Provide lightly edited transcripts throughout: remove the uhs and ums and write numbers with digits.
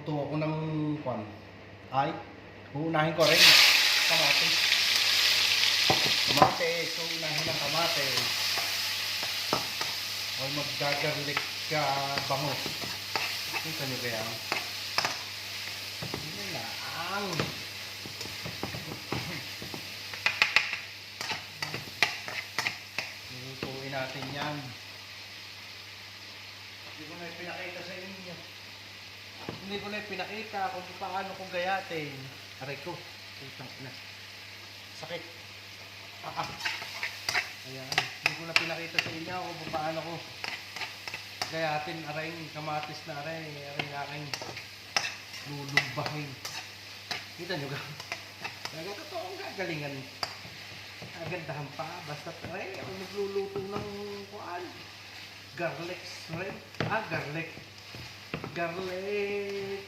Magluto ako ng kwan. Ay, uunahin ko rin. Kamatis. Kamatis. Uunahin ng kamatis. Ay, maggagarlic ka bangus. Kita nyo ba yan? Hindi na ang. Lutuin natin yan. Hindi ko na pinakita sa inyo. Hindi ko na pinakita kung paano kong gayatin. Aray ko. Putang ina. Sakit. Ayan. Hindi ko na pinakita sa inyo kung paano ko gayatin. Aray, kamatis na aray. Aray na aking lulumbahin. Kita nyo ka? Totoong gagalingan. Agandahan pa. Basta aray, ako nagluluto ng kuan. Garlic shrimp. Garlic. Garlic.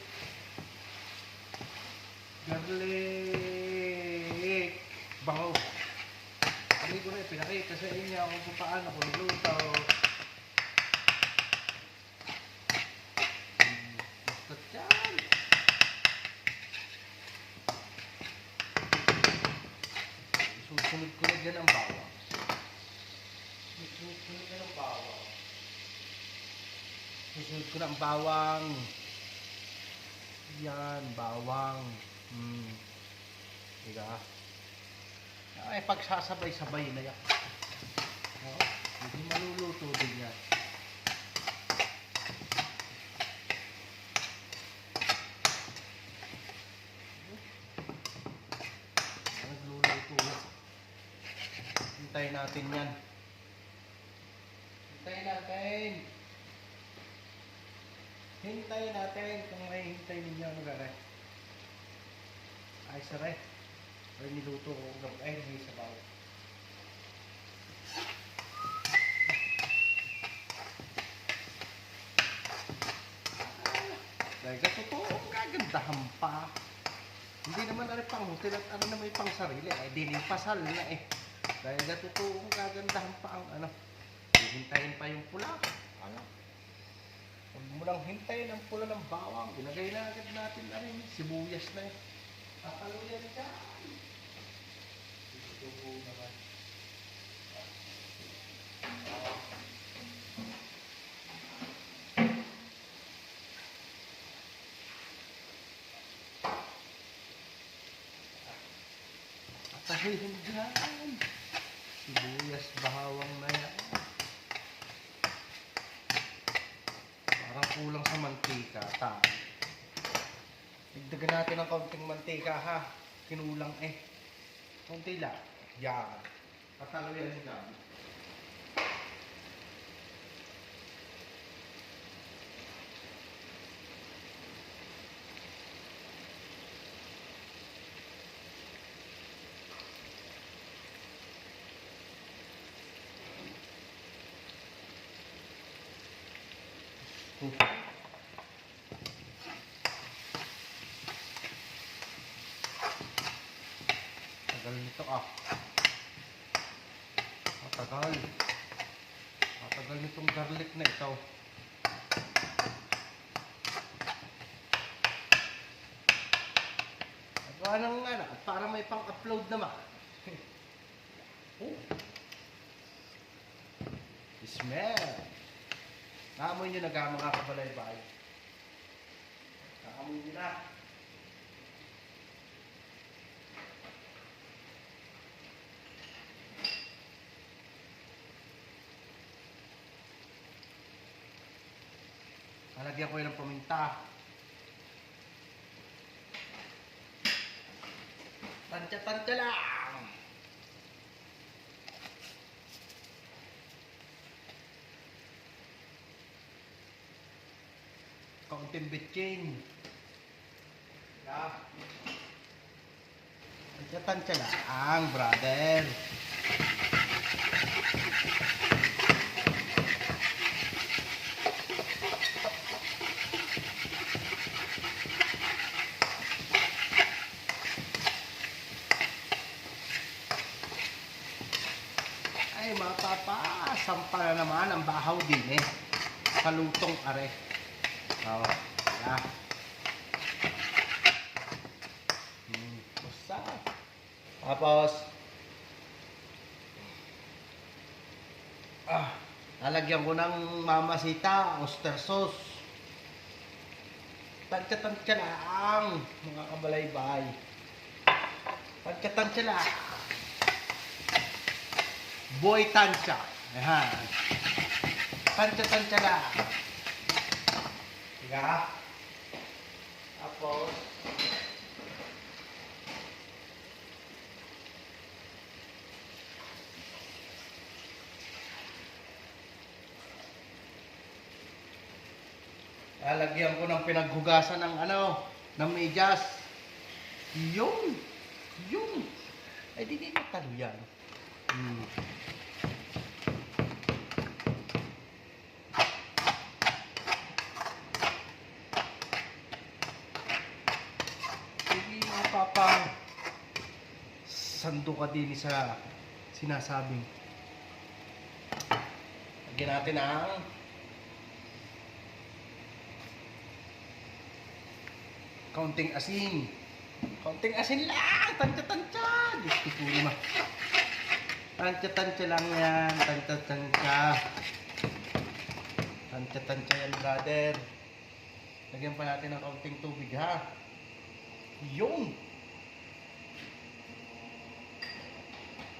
Bango. Hindi ko na pinakita sa inyo kung paano ko nagluto. Basta yan. Susunod ko na dyan ang bawang. Susunod ko na ang bawang. Yan, bawang. Diba? Ay, pagsasabay-sabay na yan. Hindi maluluto din yan. Nagluluto yan. Hintayin natin yan. Hintayin natin kung may hintayin ninyo ano gano'n. Ay saray. Ay niluto ko ay may sabaw. Dahil totoo kagandahan pa. Hindi naman ari pang hotel at ano na may pang sarili. Ay di pasal na eh. Dahil totoo kagandahan pa ang ano. Hintayin pa yung pula. Ano? Huwag mo lang hintayin ang pula ng bawang. Ilagay na agad natin rin. Sibuyas na eh. Kakaluyan dyan. Ito po naman. Kakaluyan dyan. Sibuyas bahawang na yan. Parang kulang sa mantika. Dagdagan natin ng kaunting mantika ha. Kinulang eh. Kaunti lang. Yan. Patalo yan dyan. Tagal nito Matagal nitong garlic na ito. Ano nga na, para may pang-upload naman. Smell. Naamoy nyo na mga kabalaybay. Naamoy nyo na. Lalagyan ko yun ng paminta. Tansya-tansya lang. Kaunting bitchin. Tansya-tansya lang, brother. Ay, mapapa, sampa na naman ang bahaw din eh. Kalutong are. Oh, yeah. Tapos, lalagyan ko ng mamasita, oyster sauce. Tansya-tansya lang, mga kabalaybay. Tansya-tansya lang. Boy tansya. Ayan. Tansya-tansya lang. Tiga. Tapos, lalagyan ko ng pinaghugasan ng ng medyas. Yun. Yun. Ay, di talo yan. Hindi mapapang sando ka din sa sinasabing. Lagyan natin ang kaunting asin. Kaunting asin lang. Tansya-tansya. Diyos ko po naman. Tansya-tansya lang yan. Tansya-tansya. Tansya-tansya yan, brother. Lagyan pa natin ng kaunting tubig, ha? Yun.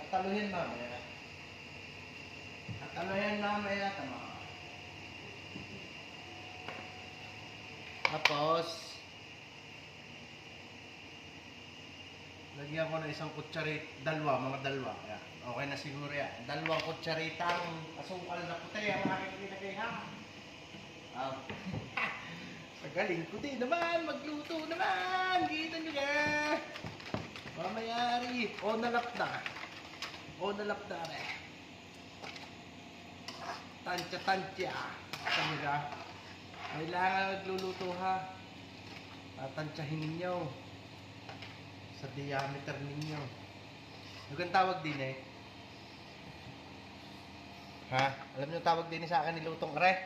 Ataluhin mamaya. Ataluhin mamaya. Tama. Tapos, lagyan ko na isang mga dalawa. Yan. Okay na siguro yan. 2 kutsaritang asukal na puti ang aking nilagay, ha? Pagaling ko din naman, magluto naman. Kita nyo na. Mamayari. O nalap na rin. Tansya-tansya. Kamila. Kailangan magluluto, ha? Tatansyahin ninyo. Sa diameter ninyo. Yung tawag din eh. Ha? Alam niyo tawag din sa akin nilutong are?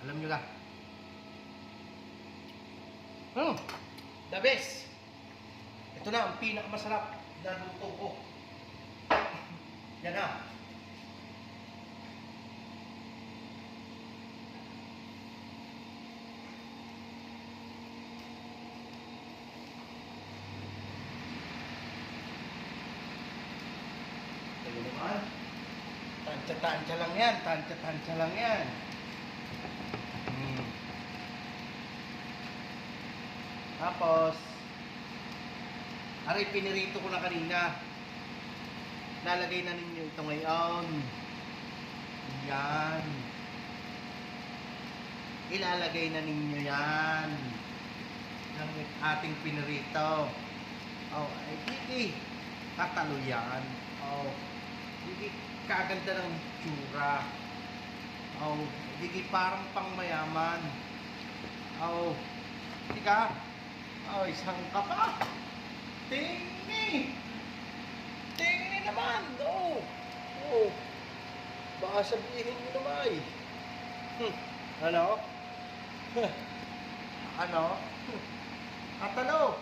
Alam niyo ka? The best! Ito na ang pinakamasarap na luto ko. Yan na. Tansya-tansya lang yan. Tansya-tansya lang yan. Tapos, aray, pinirito ko na kanina. Lalagay na ninyo ito ngayon. Yan. Ilalagay na ninyo yan. Ng ating pinirito. Oh, ay, hindi. Tatalo yan. Oh, hindi kaganda ng tsura. Oh, hindi parang pangmayaman. Oh, hindi ka. Oh, isang ka pa. Tingni. Tingni naman. Oh. Oh. Baka sabihin mo naman. Ano? Ano? Atalo.